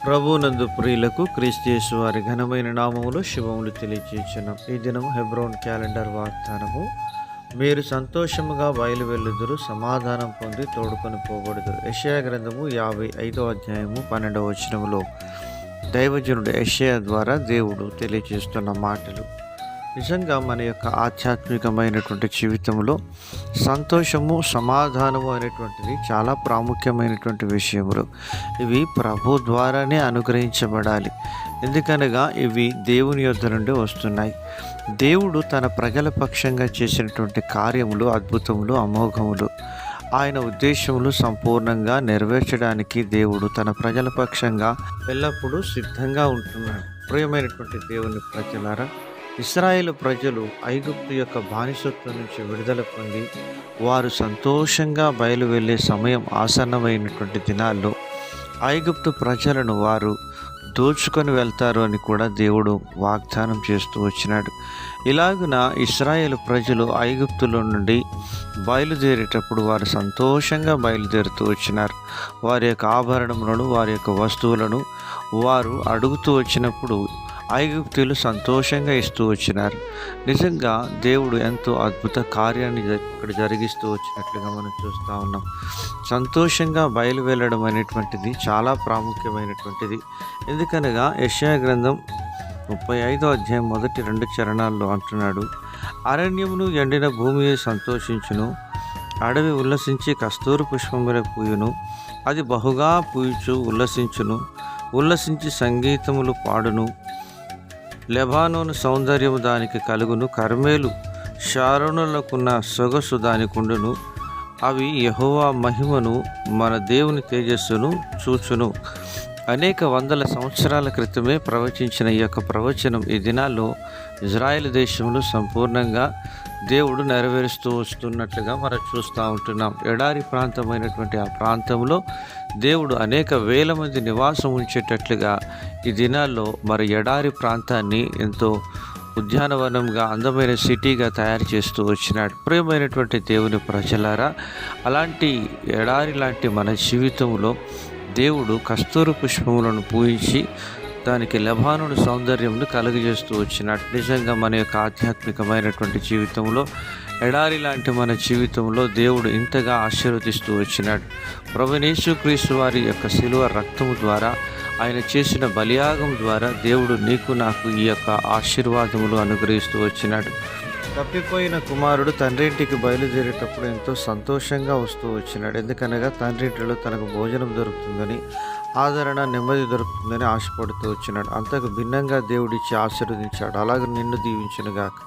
ప్రభునందు ప్రియులకు క్రీస్తు యేసు వారి ఘనమైన నామములో శుభములు తెలియజేయుచున్నాం. ఈ దినము హెబ్రోన్ క్యాలెండర్ వాగ్దానము. మీరు సంతోషముగా బయలువెళ్ళుదురు, సమాధానం పొంది తోడుకొని పోబడుదురు. యెషయా గ్రంథము 55వ అధ్యాయము 12వ వచనములో దైవజనుడు యెషయా ద్వారా దేవుడు తెలియజేస్తున్న మాటలు. నిజంగా మన యొక్క ఆధ్యాత్మికమైనటువంటి జీవితంలో సంతోషము, సమాధానము అనేటువంటిది చాలా ప్రాముఖ్యమైనటువంటి విషయములు. ఇవి ప్రభు ద్వారానే అనుగ్రహించబడాలి. ఎందుకనగా ఇవి దేవుని యొద్ద నుండి వస్తున్నాయి. దేవుడు తన ప్రజల పక్షంగా చేసినటువంటి కార్యములు అద్భుతములు, అమోఘములు. ఆయన ఉద్దేశములు సంపూర్ణంగా నెరవేర్చడానికి దేవుడు తన ప్రజల పక్షంగా ఎల్లప్పుడూ సిద్ధంగా ఉంటున్నాడు. ప్రియమైనటువంటి దేవుని ప్రజలారా, ఇశ్రాయేలు ప్రజలు ఐగుప్తు యొక్క బానిసత్వం నుంచి విడుదల పొంది వారు సంతోషంగా బయలు వెళ్ళే సమయం ఆసన్నమైనటువంటి దినాల్లో ఐగుప్తు ప్రజలను వారు దోచుకొని వెళ్తారు అని కూడా దేవుడు వాగ్దానం చేస్తూ వచ్చినాడు. ఇలాగున ఇశ్రాయేలు ప్రజలు ఐగుప్తులో నుండి బయలుదేరేటప్పుడు వారు సంతోషంగా బయలుదేరుతూ వచ్చినారు. వారి యొక్క ఆభరణములను, వారి యొక్క వస్తువులను వారు అడుగుతూ వచ్చినప్పుడు ఐగుప్తులు సంతోషంగా ఇస్తూ వచ్చినారు. నిజంగా దేవుడు ఎంతో అద్భుత కార్యాన్ని ఇక్కడ జరిగిస్తూ వచ్చినట్లుగా మనం చూస్తూ ఉన్నాం. సంతోషంగా బయలు వెళ్ళడం అనేటువంటిది చాలా ప్రాముఖ్యమైనటువంటిది. ఎందుకనగా యెషయా గ్రంథం 35వ అధ్యాయం మొదటి 2 చరణాల్లో అంటున్నాడు, అరణ్యమును ఎండిన భూమి సంతోషించును, అడవి ఉల్లసించి కస్తూరి పుష్పముల పూయును, అది బహుగా పూయుచు ఉల్లసించును, ఉల్లసించి సంగీతములు పాడును. లెబానోను సౌందర్యము దానికి కలుగును, కర్మేలు షారోనులకున్న సొగసు దానికుండును. అవి యెహోవా మహిమను, మన దేవుని తేజస్సును చూచును. అనేక వందల సంవత్సరాల క్రితమే ప్రవచించిన ఈ యొక్క ప్రవచనం ఈ దినాల్లో ఇజ్రాయెల్ దేశంలో సంపూర్ణంగా దేవుడు నెరవేరుస్తూ వస్తున్నట్లుగా మనం చూస్తూ ఉంటున్నాం. ఎడారి ప్రాంతమైనటువంటి ఆ ప్రాంతంలో దేవుడు అనేక వేల మంది నివాసం ఉంచేటట్లుగా ఈ దినాల్లో మరి ఎడారి ప్రాంతాన్ని ఎంతో ఉద్యానవనంగా, అందమైన సిటీగా తయారు చేస్తూ వచ్చినాడు. ప్రియమైనటువంటి దేవుని ప్రజలారా, అలాంటి ఎడారి లాంటి మన జీవితంలో దేవుడు కస్తూరి పుష్పములను పూయించి దానికి లెబానోను సౌందర్యంను కలుగజేస్తూ వచ్చినాడు. నిజంగా మన యొక్క ఆధ్యాత్మికమైనటువంటి జీవితంలో ఎడారి లాంటి మన జీవితంలో దేవుడు ఇంతగా ఆశీర్వదిస్తూ వచ్చినాడు. ప్రభువైన యేసుక్రీస్తు వారి యొక్క శిలువ రక్తము ద్వారా, ఆయన చేసిన బలియాగం ద్వారా దేవుడు నీకు నాకు ఈ యొక్క ఆశీర్వాదములు అనుగ్రహిస్తూ వచ్చినాడు. తప్పిపోయిన కుమారుడు తండ్రి ఇంటికి బయలుదేరేటప్పుడు ఎంతో సంతోషంగా వస్తూ వచ్చినాడు. ఎందుకనగా తండ్రి ఇంటిలో తనకు భోజనం దొరుకుతుందని, ఆదరణ, నెమ్మది దొరుకుతుందని ఆశపడుతూ వచ్చినాడు. అంతకు భిన్నంగా దేవుడిచ్చి ఆశీర్వదించాడు. అలాగే నిన్ను దీవించునుగాక.